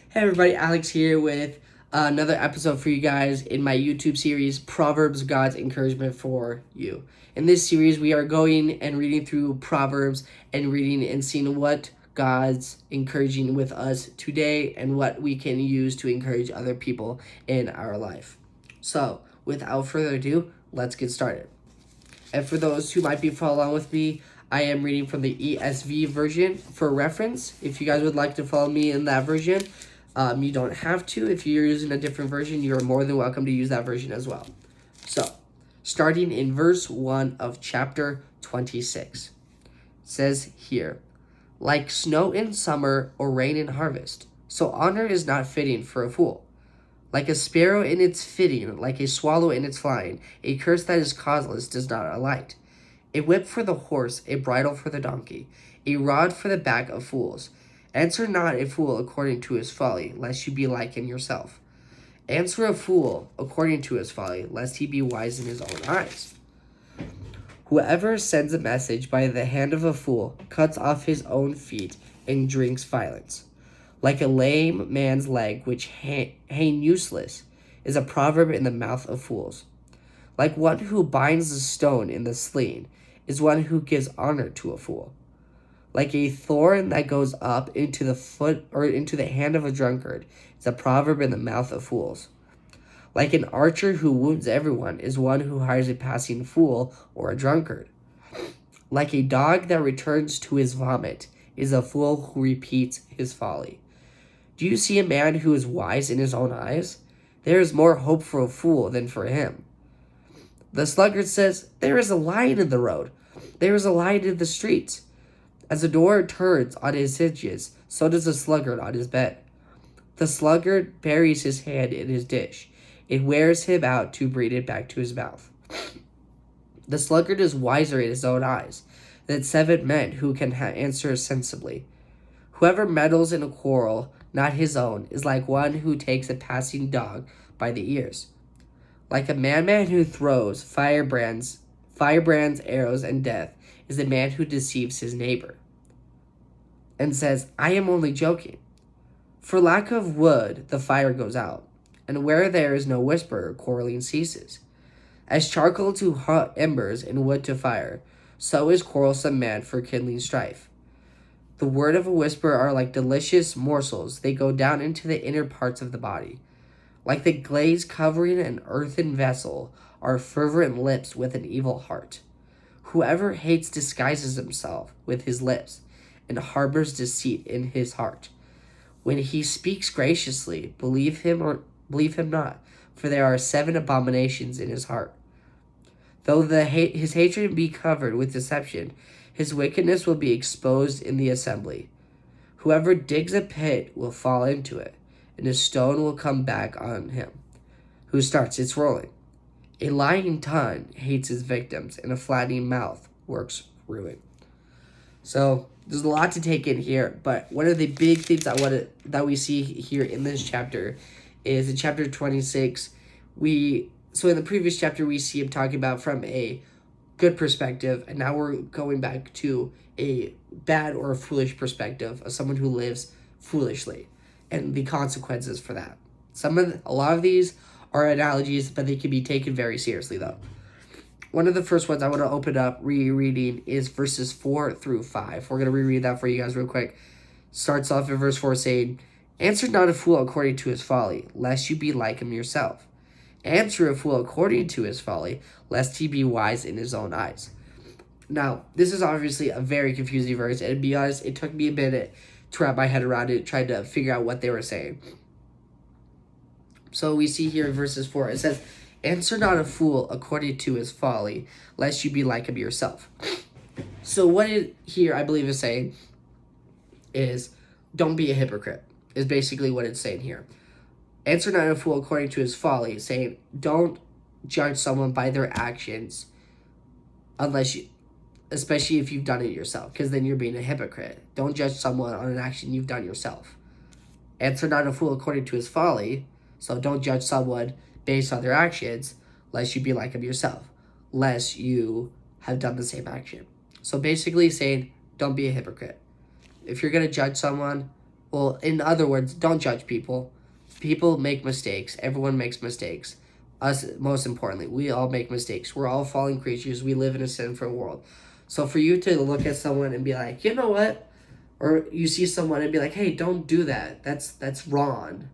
Hey everybody, Alex here with another episode for you guys in my YouTube series, Proverbs, God's Encouragement for You. In this series, we are going and reading through Proverbs and reading and seeing what God's encouraging with us today and what we can use to encourage other people in our life. So, without further ado, let's get started. And for those who might be following along with me, I am reading from the ESV version for reference. If you guys would like to follow me in that version, you don't have to. If you're using a different version, you're more than welcome to use that version as well. So, starting in verse 1 of chapter 26, it says here, like snow in summer or rain in harvest, so honor is not fitting for a fool. Like a sparrow in its fitting, like a swallow in its flying, a curse that is causeless does not alight. A whip for the horse, a bridle for the donkey, a rod for the back of fools. Answer not a fool according to his folly, lest you be like him yourself. Answer a fool according to his folly, lest he be wise in his own eyes. Whoever sends a message by the hand of a fool cuts off his own feet and drinks violence. Like a lame man's leg which hang useless is a proverb in the mouth of fools. Like one who binds a stone in the sling is one who gives honor to a fool. Like a thorn that goes up into the foot or into the hand of a drunkard is a proverb in the mouth of fools. Like an archer who wounds everyone is one who hires a passing fool or a drunkard. Like a dog that returns to his vomit is a fool who repeats his folly. Do you see a man who is wise in his own eyes? There is more hope for a fool than for him. The sluggard says, there is a lion in the road. There is a lion in the streets. As a door turns on his hinges, so does the sluggard on his bed. The sluggard buries his hand in his dish. It wears him out to bring it back to his mouth. The sluggard is wiser in his own eyes than 7 men who can answer sensibly. Whoever meddles in a quarrel not his own is like one who takes a passing dog by the ears. Like a madman who throws firebrands, arrows, and death is the man who deceives his neighbor and says, I am only joking. For lack of wood, the fire goes out, and where there is no whisper, quarreling ceases. As charcoal to hot embers and wood to fire, so is quarrelsome man for kindling strife. The word of a whisper are like delicious morsels. They go down into the inner parts of the body. Like the glaze covering an earthen vessel are fervent lips with an evil heart. Whoever hates disguises himself with his lips and harbors deceit in his heart. When he speaks graciously, believe him not, for there are 7 abominations in his heart. Though his hatred be covered with deception, his wickedness will be exposed in the assembly. Whoever digs a pit will fall into it, and a stone will come back on him who starts its rolling. A lying tongue hates his victims, and a flattening mouth works ruin. So there's a lot to take in here, but one of the big things that we see here in this chapter is in chapter 26. So in the previous chapter we see him talking about from a good perspective, and now we're going back to a bad or a foolish perspective of someone who lives foolishly and the consequences for that. A lot of these are analogies, but they can be taken very seriously though. One of the first ones I want to open up rereading is verses 4 through 5. We're going to reread that for you guys real quick. Starts off in verse 4 saying, Answer not a fool according to his folly, lest you be like him yourself. Answer a fool according to his folly, lest he be wise in his own eyes. Now, this is obviously a very confusing verse, and to be honest, it took me a minute to wrap my head around it, trying to figure out what they were saying. So we see here in verses 4, it says, Answer not a fool according to his folly, lest you be like him yourself. So what it here, I believe, is saying is, don't be a hypocrite, is basically what it's saying here. Answer not a fool according to his folly, saying don't judge someone by their actions especially if you've done it yourself, because then you're being a hypocrite. Don't judge someone on an action you've done yourself. Answer not a fool according to his folly, so don't judge someone based on their actions, lest you be like him yourself, lest you have done the same action. So basically saying, don't be a hypocrite. If you're going to judge someone, Well, in other words, don't judge people. People make mistakes. Everyone makes mistakes. Us, most importantly, we all make mistakes. We're all fallen creatures. We live in a sinful world. So for you to look at someone and be like, you know what? Or you see someone and be like, hey, don't do that. That's wrong.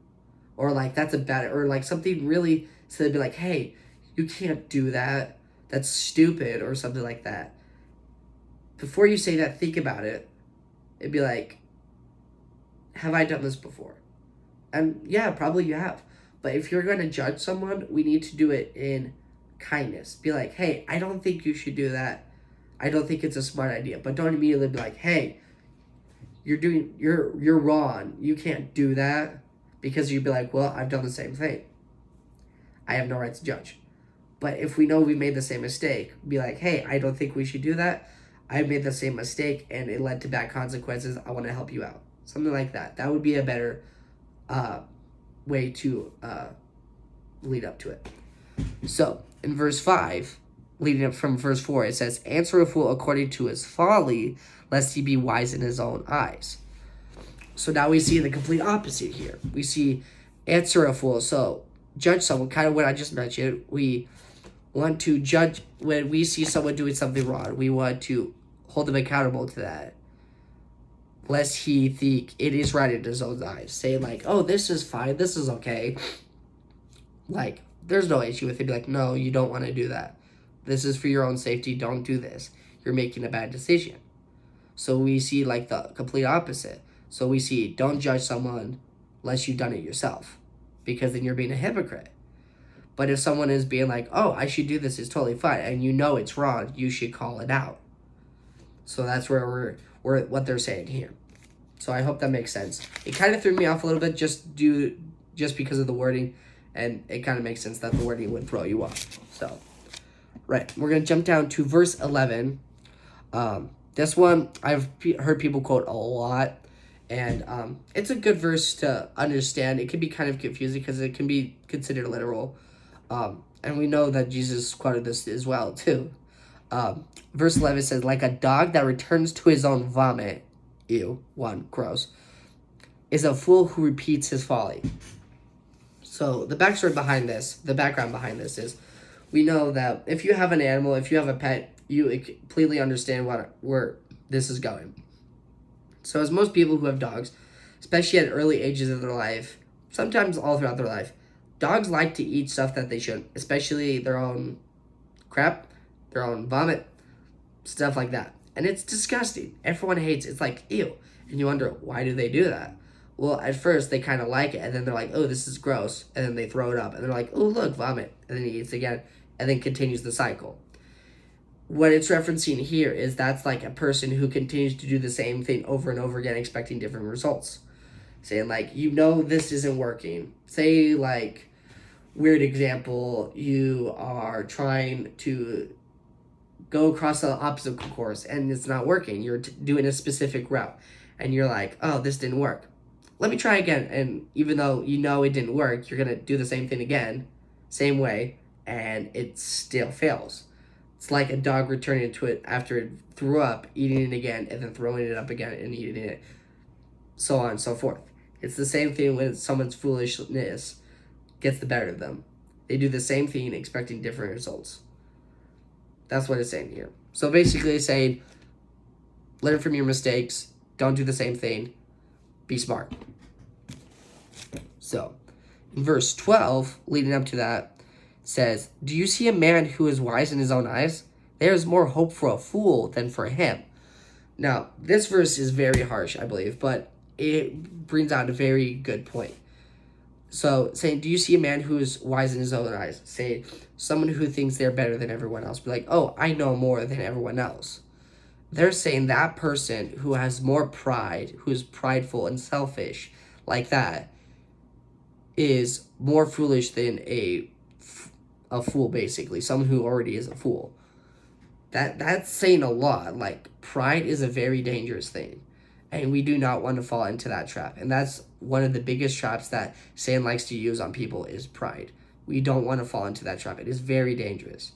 Or like, that's a bad, or like something really, so they'd be like, hey, you can't do that. That's stupid, or something like that. Before you say that, think about it. It'd be like, have I done this before? And yeah, probably you have. But if you're going to judge someone, we need to do it in kindness. Be like, hey, I don't think you should do that. I don't think it's a smart idea. But don't immediately be like, hey, you're wrong. You can't do that. Because you'd be like, well, I've done the same thing. I have no right to judge. But if we know we made the same mistake, be like, hey, I don't think we should do that. I made the same mistake and it led to bad consequences. I want to help you out. Something like that. That would be a better way to lead up to it. So, in verse 5, leading up from verse 4, it says, answer a fool according to his folly, lest he be wise in his own eyes. So now we see the complete opposite here. We see answer a fool. So, judge someone, kind of what I just mentioned. We want to judge when we see someone doing something wrong. We want to hold them accountable to that, lest he think it is right in his own eyes. Saying like, oh, this is fine, this is okay. Like, there's no issue with it. Be like, no, you don't want to do that. This is for your own safety. Don't do this. You're making a bad decision. So we see like the complete opposite. So we see, don't judge someone unless you've done it yourself, because then you're being a hypocrite. But if someone is being like, oh, I should do this, it's totally fine, and you know it's wrong, you should call it out. So that's where we're what they're saying here. So I hope that makes sense. It kind of threw me off a little bit just because of the wording, and it kind of makes sense that the wording would throw you off. So, right, we're going to jump down to verse 11. This one I've heard people quote a lot, and it's a good verse to understand. It can be kind of confusing because it can be considered literal. And we know that Jesus quoted this as well, too. Verse 11 says, like a dog that returns to his own vomit, ew, one, gross, is a fool who repeats his folly. So the background behind this is, we know that if you have an animal, if you have a pet, you completely understand where this is going. So as most people who have dogs, especially at early ages of their life, sometimes all throughout their life, dogs like to eat stuff that they shouldn't, especially their own crap, their own vomit, stuff like that. And it's disgusting. Everyone hates it. It's like, ew. And you wonder, why do they do that? Well, at first, they kind of like it, and then they're like, oh, this is gross, and then they throw it up, and they're like, oh, look, vomit, and then he eats again, and then continues the cycle. What it's referencing here is that's like a person who continues to do the same thing over and over again, expecting different results. Saying, like, you know this isn't working. Say, like, weird example, you are trying to go across the obstacle course, and it's not working. You're doing a specific route, and you're like, oh, this didn't work. Let me try again. And even though you know it didn't work, you're going to do the same thing again, same way, and it still fails. It's like a dog returning to it after it threw up, eating it again, and then throwing it up again and eating it, so on and so forth. It's the same thing when someone's foolishness gets the better of them. They do the same thing expecting different results. That's what it's saying here. So basically it's saying, learn from your mistakes, don't do the same thing, be smart. So, in verse 12, leading up to that, says, do you see a man who is wise in his own eyes? There is more hope for a fool than for him. Now, this verse is very harsh, I believe, but it brings out a very good point. So, saying, do you see a man who is wise in his own eyes? Say, someone who thinks they're better than everyone else. Be like, oh, I know more than everyone else. They're saying that person who has more pride, who is prideful and selfish, like that, is more foolish than a fool, basically. Someone who already is a fool. That's saying a lot. Like, pride is a very dangerous thing. And we do not want to fall into that trap. And that's one of the biggest traps that Satan likes to use on people is pride. We don't want to fall into that trap. It is very dangerous.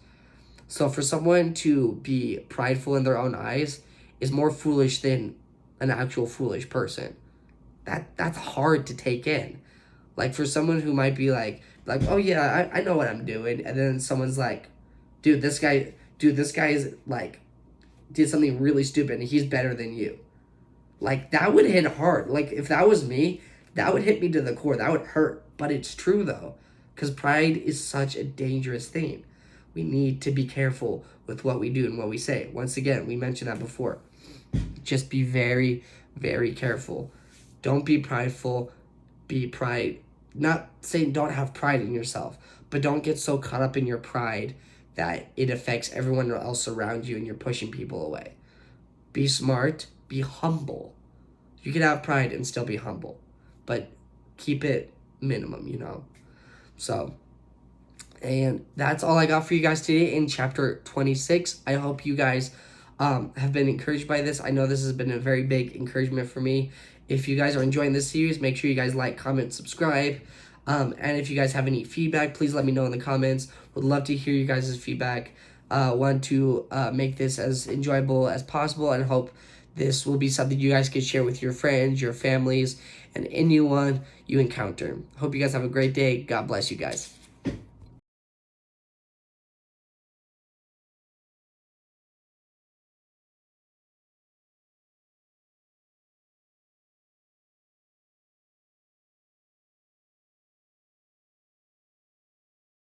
So for someone to be prideful in their own eyes is more foolish than an actual foolish person. That's hard to take in. Like for someone who might be like, oh yeah, I know what I'm doing, and then someone's like, this guy is like did something really stupid and he's better than you. Like that would hit hard. Like if that was me, that would hit me to the core. That would hurt. But it's true though, because pride is such a dangerous thing. We need to be careful with what we do and what we say. Once again, we mentioned that before. Just be very, very careful. Don't be prideful. Be pride. Not saying don't have pride in yourself, but don't get so caught up in your pride that it affects everyone else around you and you're pushing people away. Be smart. Be humble. You can have pride and still be humble, but keep it minimum, you know? So, and that's all I got for you guys today in chapter 26. I hope you guys have been encouraged by this. I know this has been a very big encouragement for me. If you guys are enjoying this series, make sure you guys like, comment, subscribe. And if you guys have any feedback, please let me know in the comments. Would love to hear you guys' feedback. Want to make this as enjoyable as possible and hope this will be something you guys can share with your friends, your families, and anyone you encounter. Hope you guys have a great day. God bless you guys.